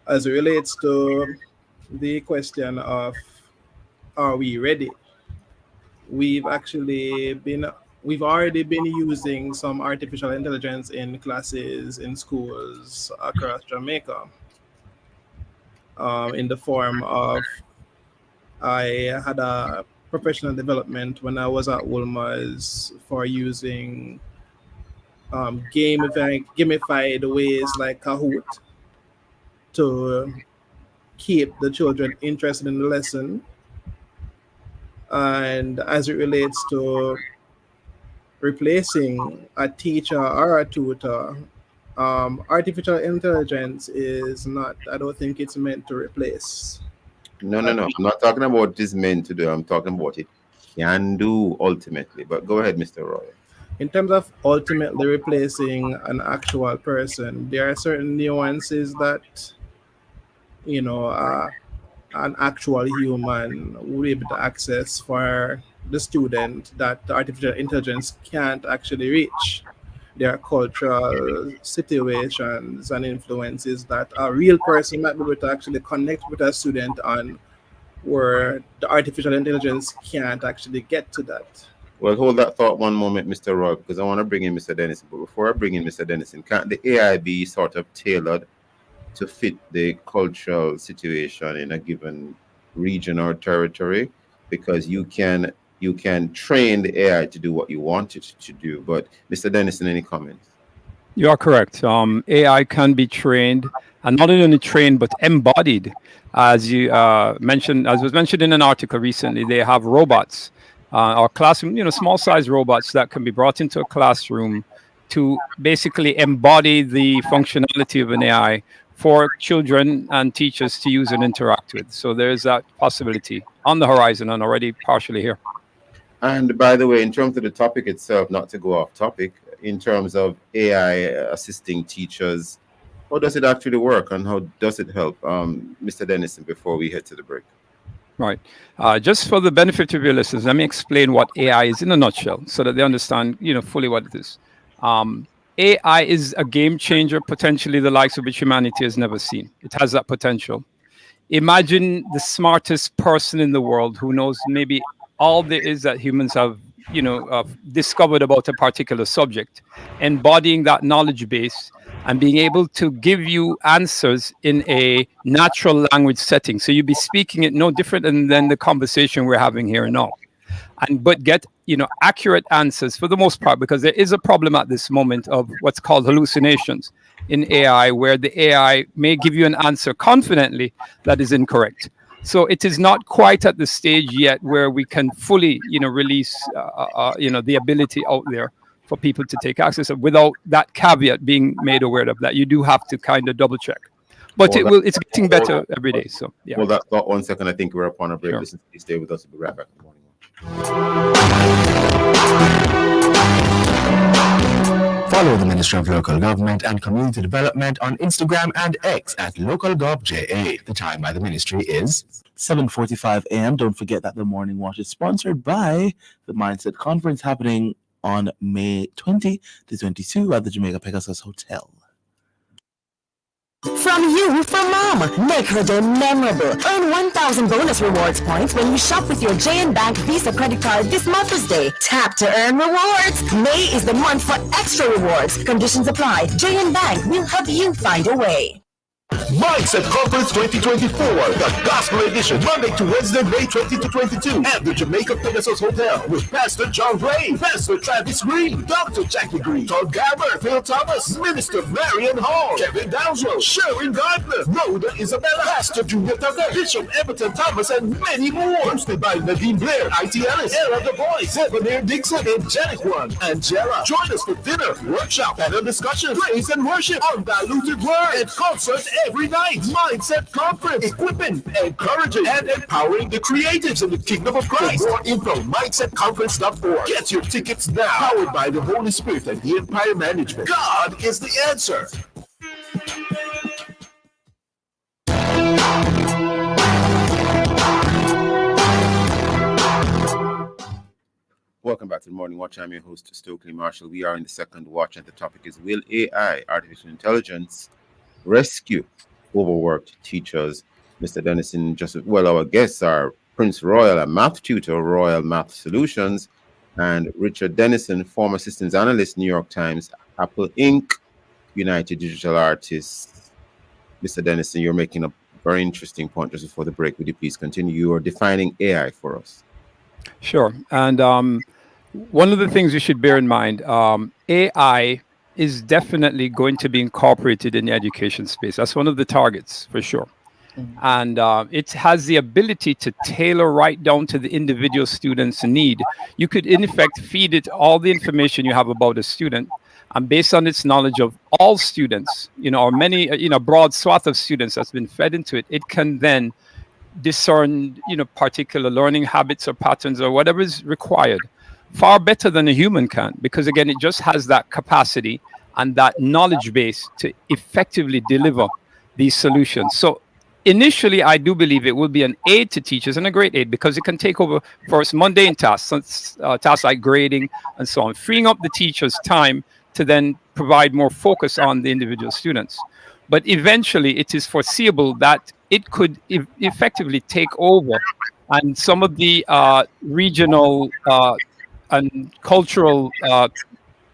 As it relates to the question of are we ready? We've already been using some artificial intelligence in classes in schools across Jamaica. In the form of, I had a professional development when I was at Wolmer's for using gamified ways like Kahoot to keep the children interested in the lesson. And as it relates to replacing a teacher or a tutor, artificial intelligence is not, I don't think it's meant to replace. No. I'm not talking about what it is meant to do. I'm talking about what it can do ultimately. But go ahead, Mr. Roy. In terms of ultimately replacing an actual person, there are certain nuances that, an actual human will be able to access for the student that the artificial intelligence can't actually reach. There are cultural situations and influences that a real person might be able to actually connect with a student on, where the artificial intelligence can't actually get to that. Well, hold that thought one moment, Mr. Roy, because I want to bring in Mr. Dennison. But before I bring in Mr. Dennison, can't the AI be sort of tailored to fit the cultural situation in a given region or territory? Because you can train the AI to do what you want it to do. But Mr. Dennison, any comments? You are correct. AI can be trained, and not only trained but embodied. As you mentioned, as was mentioned in an article recently, they have robots or classroom, small-sized robots that can be brought into a classroom to basically embody the functionality of an AI for children and teachers to use and interact with. So there's that possibility on the horizon and already partially here. And by the way, in terms of the topic itself, not to go off topic, in terms of AI assisting teachers, how does it actually work and how does it help? Mr. Dennison, before we head to the break. Right. Just for the benefit of your listeners, let me explain what AI is in a nutshell so that they understand, fully what it is. AI is a game changer, potentially the likes of which humanity has never seen. It has that potential. Imagine the smartest person in the world who knows maybe all there is that humans have, discovered about a particular subject, embodying that knowledge base and being able to give you answers in a natural language setting. So you'd be speaking it no different than the conversation we're having here now. But get accurate answers for the most part, because there is a problem at this moment of what's called hallucinations in AI, where the AI may give you an answer confidently that is incorrect. So it is not quite at the stage yet where we can fully release the ability out there for people to take access of, without that caveat being made aware of that. You do have to kind of double check. But it's getting better every day. So yeah. Hold that thought 1 second. I think we're upon a break. Sure. Listen, please stay with us. We'll be right back in the morning. Follow the Ministry of Local Government and Community Development on Instagram and X at LocalGovJA. The time by the ministry is 7:45 a.m. Don't forget that the Morning Watch is sponsored by the Mindset Conference happening on May 20 to 22 at the Jamaica Pegasus Hotel. From you for mom. Make her day memorable. Earn 1,000 bonus rewards points when you shop with your JN Bank Visa credit card this Mother's Day. Tap to earn rewards. May is the month for extra rewards. Conditions apply. JN Bank will help you find a way. Mindset Conference 2024, the Gospel Edition, Monday to Wednesday, May 20 to 22, at the Jamaica Pegasus Hotel with Pastor John Gray, Pastor Travis Green, Dr. Jackie Green, Todd Garber, Phil Thomas, Minister Marion Hall, Kevin Dowswell, Sharon Gardner, Rhoda Isabella, Pastor Junior Tucker, Bishop Everton Thomas, and many more. Hosted by Nadine Blair, IT Ellis, Ella the Voice, Ebonier Dixon, Angelic One, Angela. Join us for dinner, workshop, panel discussion, praise and worship, undiluted word, and concert every night. Mindset Conference, equipping, encouraging, and empowering the creatives in the kingdom of Christ. For more info, mindsetconference.org. Get your tickets now. Powered by the Holy Spirit and the Empire Management. God is the answer. Welcome back to the Morning Watch. I'm your host, Stokeley Marshall. We are in the second watch, and the topic is: Will AI, artificial intelligence, rescue overworked teachers? Mr. Dennison, our guests are Prince Royal, a math tutor, Royal Math Solutions, and Richard Dennison, former systems analyst, New York Times, Apple Inc., United Digital Artists. Mr. Dennison, you're making a very interesting point just before the break. Would you please continue? You are defining AI for us. Sure. And one of the things you should bear in mind, AI is definitely going to be incorporated in the education space. That's one of the targets for sure. And it has the ability to tailor right down to the individual student's need. You could, in effect, feed it all the information you have about a student, and based on its knowledge of all students, or many, broad swath of students that's been fed into it, it can then discern, particular learning habits or patterns or whatever is required far better than a human can, because again, it just has that capacity and that knowledge base to effectively deliver these solutions. So initially, I do believe it will be an aid to teachers, and a great aid, because it can take over first mundane tasks, tasks like grading and so on, freeing up the teacher's time to then provide more focus on the individual students. But eventually, it is foreseeable that it could effectively take over, and some of the regional and cultural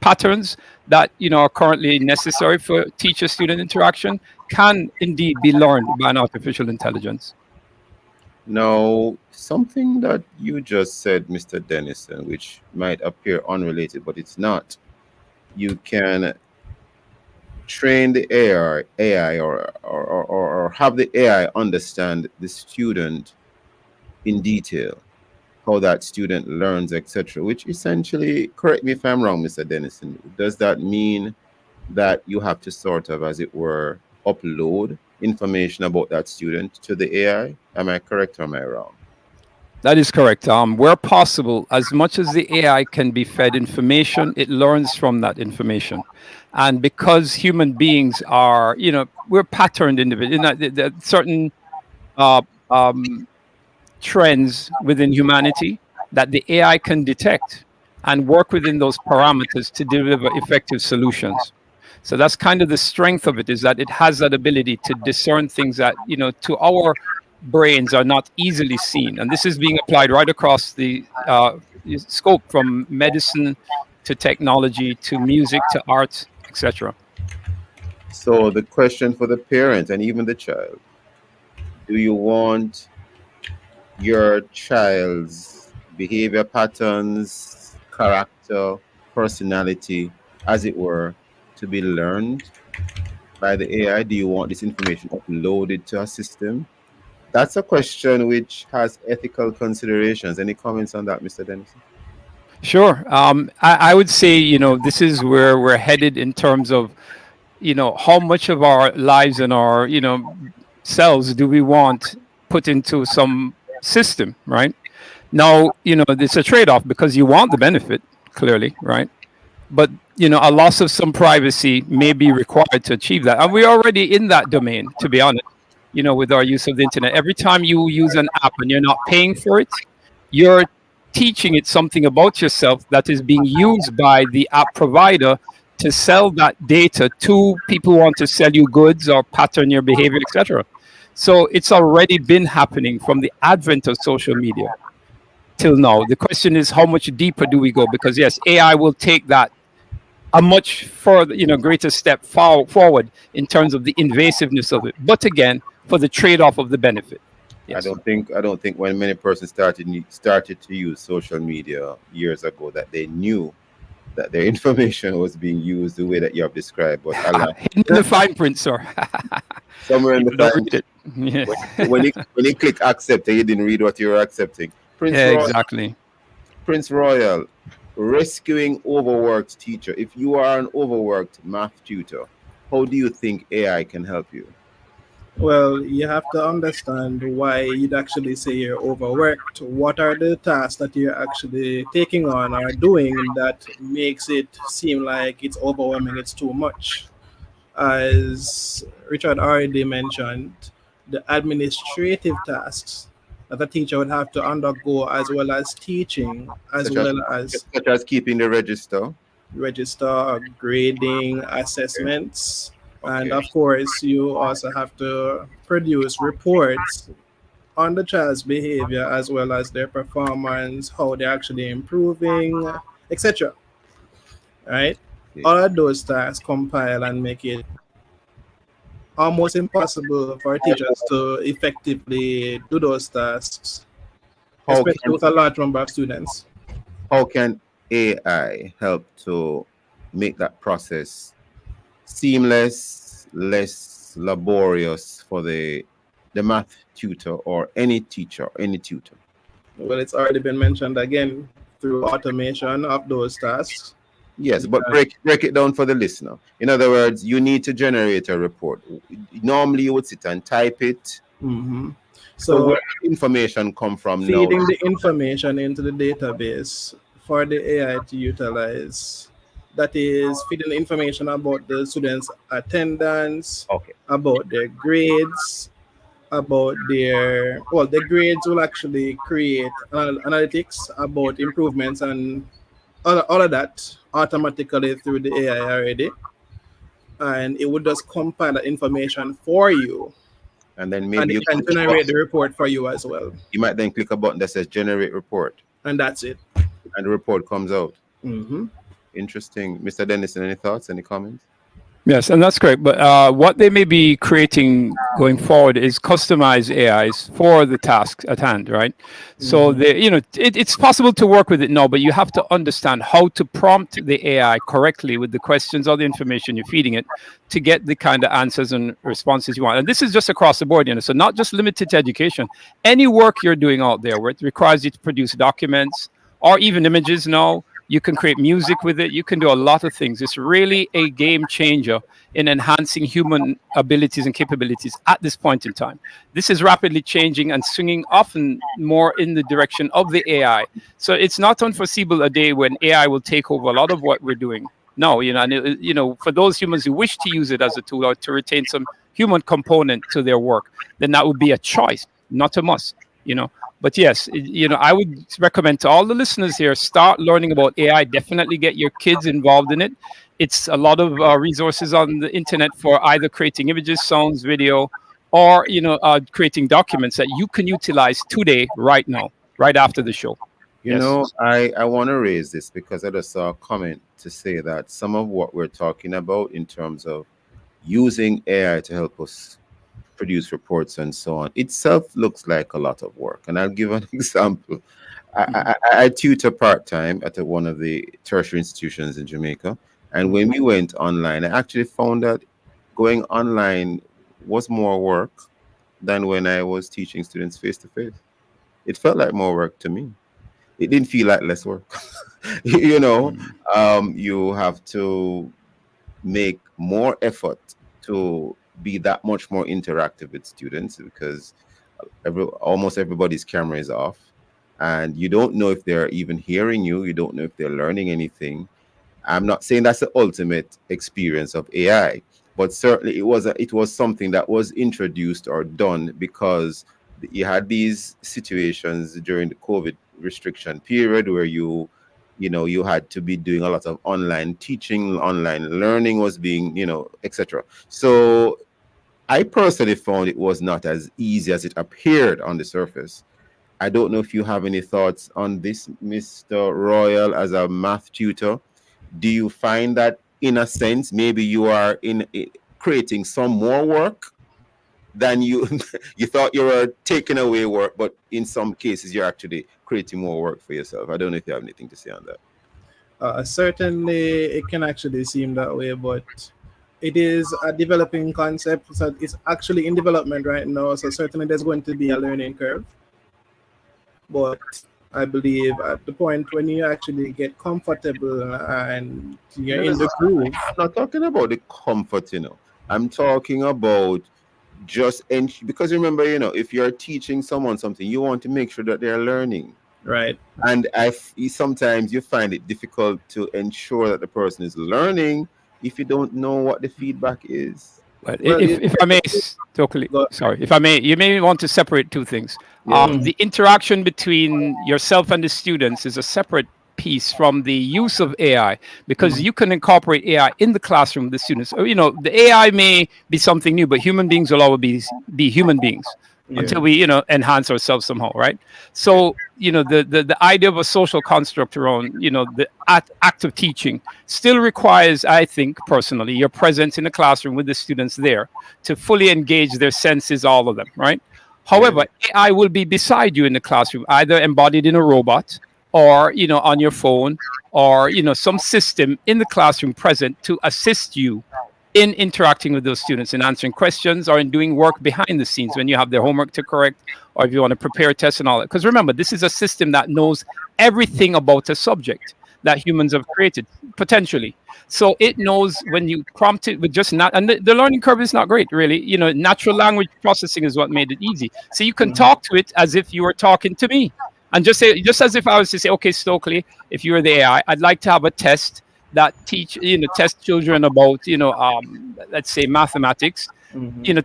patterns that are currently necessary for teacher-student interaction can indeed be learned by an artificial intelligence. Now, something that you just said, Mr. Dennison, which might appear unrelated, but it's not. You can train the AI or have the AI understand the student in detail, how that student learns, etc., which essentially, correct me if I'm wrong, Mr. Dennison, does that mean that you have to sort of, as it were, upload information about that student to the AI? Am I correct or am I wrong? That is correct. Where possible, as much as the AI can be fed information, it learns from that information. And because human beings are, we're patterned individuals, there are certain trends within humanity that the AI can detect and work within those parameters to deliver effective solutions. So that's kind of the strength of it, is that it has that ability to discern things that, to our brains are not easily seen. And this is being applied right across the scope, from medicine to technology to music to art, etc. So the question for the parent and even the child: do you want your child's behavior patterns, character, personality, as it were, to be learned by the AI? Do you want this information uploaded to a system? That's a question which has ethical considerations. Any comments on that, Mr. Dennison? Sure. I would say, this is where we're headed in terms of, how much of our lives and our, selves do we want put into some system, right? Now, it's a trade-off, because you want the benefit, clearly, right? but a loss of some privacy may be required to achieve that, and we're already in that domain, to be honest. With our use of the internet, every time you use an app and you're not paying for it, you're teaching it something about yourself that is being used by the app provider to sell that data to people who want to sell you goods or pattern your behavior, etc. So it's already been happening from the advent of social media till now. The question is, how much deeper do we go? Because yes, AI will take that a much further, greater step forward in terms of the invasiveness of it. But again, for the trade-off of the benefit. Yes. I don't think when many persons started to use social media years ago that they knew that their information was being used the way that you have described. But hidden in the fine print, sir. Somewhere in the Don't fine read it. Yeah. when you click accept, you didn't read what you were accepting. Exactly. Prince Royal, rescuing overworked teacher. If you are an overworked math tutor, how do you think AI can help you? Well, you have to understand why you'd actually say you're overworked. What are the tasks that you're actually taking on or doing that makes it seem like it's overwhelming, it's too much? As Richard already mentioned, the administrative tasks that a teacher would have to undergo, as well as teaching, as well as such as keeping the register, grading, assessments, and of course, you also have to produce reports on the child's behavior as well as their performance, how they're actually improving, etc. Right? All of those tasks compile and make it almost impossible for teachers to effectively do those tasks, especially with a large number of students. How can AI help to make that process seamless, less laborious for the math tutor or any teacher, any tutor? Well, it's already been mentioned again through automation of those tasks. Yes, but break it down for the listener. In other words, you need to generate a report. Normally, you would sit and type it. Mm-hmm. So where information come from now? Feeding the information into the database for the AI to utilize. That is feeding the information about the students' attendance, about their grades, about the grades will actually create analytics about improvements and all of that automatically through the AI already. And it would just compile that information for you. And then maybe it can generate the report for you as well. You might then click a button that says generate report. And that's it. And the report comes out. Mm-hmm. Interesting. Mr. Dennison, any thoughts, any comments? Yes, and that's great. But what they may be creating going forward is customized AIs for the task at hand, right? So it's possible to work with it now, but you have to understand how to prompt the AI correctly with the questions or the information you're feeding it to get the kind of answers and responses you want. And this is just across the board, so not just limited to education. Any work you're doing out there where it requires you to produce documents or even images now. You can create music with it. You can do a lot of things. It's really a game changer in enhancing human abilities and capabilities at this point in time. This is rapidly changing and swinging often more in the direction of the AI. So it's not unforeseeable a day when AI will take over a lot of what we're doing now. And for those humans who wish to use it as a tool or to retain some human component to their work, then that would be a choice, not a must. But yes, I would recommend to all the listeners here, start learning about AI. Definitely get your kids involved in it. It's a lot of resources on the internet for either creating images, sounds, video, or creating documents that you can utilize today, right now, right after the show. I want to raise this because I just saw a comment to say that some of what we're talking about in terms of using AI to help us produce reports and so on itself looks like a lot of work. And I'll give an example. I tutor part-time at one of the tertiary institutions in Jamaica, and when we went online, I actually found that going online was more work than when I was teaching students face-to-face. It felt like more work to me. It didn't feel like less work. You have to make more effort to be that much more interactive with students because almost everybody's camera is off and you don't know if they're even hearing you. You don't know if they're learning anything. I'm not saying that's the ultimate experience of AI, but certainly it was something that was introduced or done because you had these situations during the COVID restriction period where you had to be doing a lot of online teaching, online learning was being, etc. So I personally found it was not as easy as it appeared on the surface. I don't know if you have any thoughts on this, Mr. Royal, as a math tutor. Do you find that, in a sense, maybe you are creating some more work than you you thought you were taking away work, but in some cases you're actually creating more work for yourself? I don't know if you have anything to say on that. Certainly, it can actually seem that way, but it is a developing concept. So it's actually in development right now. So certainly, there's going to be a learning curve. But I believe at the point when you actually get comfortable and you're in the groove. I'm not talking about the comfort, I'm talking about just because remember, if you're teaching someone something, you want to make sure that they're learning. Right. And sometimes you find it difficult to ensure that the person is learning if you don't know what the feedback is. But if I may, Stokeley, sorry, if I may, you may want to separate two things. The interaction between yourself and the students is a separate piece from the use of AI, because you can incorporate AI in the classroom with the students. The AI may be something new, but human beings will always be human beings until we, enhance ourselves somehow, right? So, the idea of a social construct around, the act of teaching still requires, I think, personally, your presence in the classroom with the students there to fully engage their senses, all of them, right? However, AI will be beside you in the classroom, either embodied in a robot or, on your phone, or, some system in the classroom present to assist you in interacting with those students, in answering questions, or in doing work behind the scenes when you have their homework to correct, or if you want to prepare tests and all that. Because remember, this is a system that knows everything about a subject that humans have created, potentially. So it knows when you prompt it with just not, and the learning curve is not great, really. Natural language processing is what made it easy. So you can talk to it as if you were talking to me. And just as if I was to say, okay, Stokeley, if you were the AI, I'd like to have a test that test children about, let's say mathematics,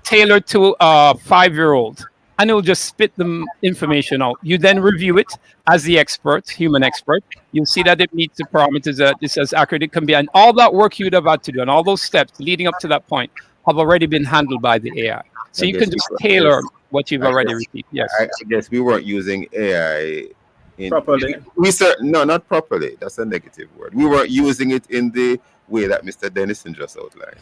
tailored to a 5-year-old, and it will just spit the information out. You then review it as the expert, human expert. You'll see that it meets the parameters, that it's as accurate it can be, and all that work you'd have had to do, and all those steps leading up to that point have already been handled by the AI. So you can just tailor what you've already received. Yes. I guess we weren't using AI properly. No, not properly. That's a negative word. We weren't using it in the way that Mr. Dennison just outlined.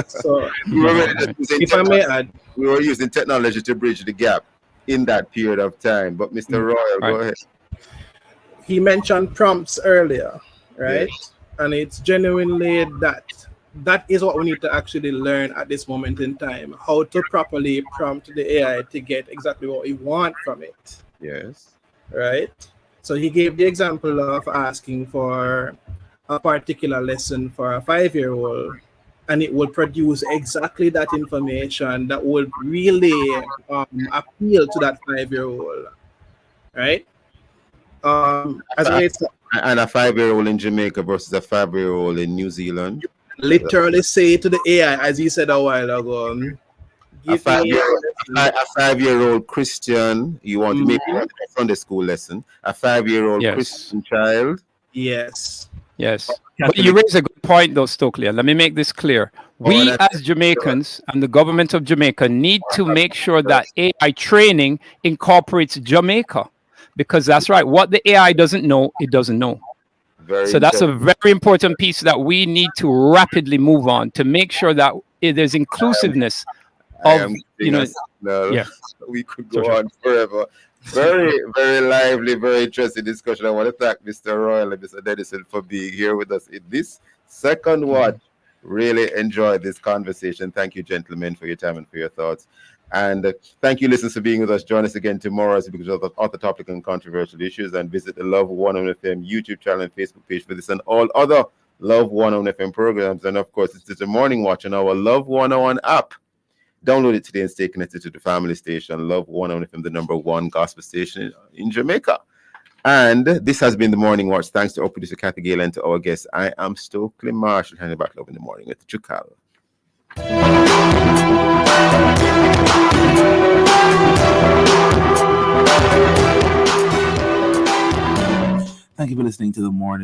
So, if I may add, we were using technology to bridge the gap in that period of time. But Mr. Royal, go ahead. He mentioned prompts earlier, right? Yes. And it's genuinely that is what we need to actually learn at this moment in time, how to properly prompt the AI to get exactly what we want from it. Yes. Right? So he gave the example of asking for a particular lesson for a 5-year-old, and it will produce exactly that information that would really appeal to that 5-year-old, right? As and a 5-year-old in Jamaica versus a 5-year-old in New Zealand. Literally say to the AI, as he said a while ago, a 5-year-old Christian, you want to make a Sunday school lesson. A 5-year-old Christian child. Yes. But you raise a good point, though, Stokeley. And let me make this clear. We, as Jamaicans and the government of Jamaica, need to make sure that AI training incorporates Jamaica, because that's right. What the AI doesn't know, it doesn't know. So that's a very important piece that we need to rapidly move on to make sure that there's inclusiveness. We could go on forever. Very, very lively, very interesting discussion. I want to thank Mr. Royal and Mr. Dennison for being here with us in this second watch. Really enjoyed this conversation. Thank you, gentlemen, for your time and for your thoughts. And thank you, listeners, for being with us. Join us again tomorrow as we go to other topic and controversial issues, and visit the Love 101 FM YouTube channel and Facebook page for this and all other Love 101 FM programs. And of course, it's the Morning Watch on our Love 101 app. Download it today and stay connected to the family station, Love 101 FM, the #1 gospel station in Jamaica. And this has been the Morning Watch. Thanks to our producer, Kathy Gale, and to our guests. I am Stokeley Marshall, handing back love in the morning with Chukal. Thank you for listening to the morning.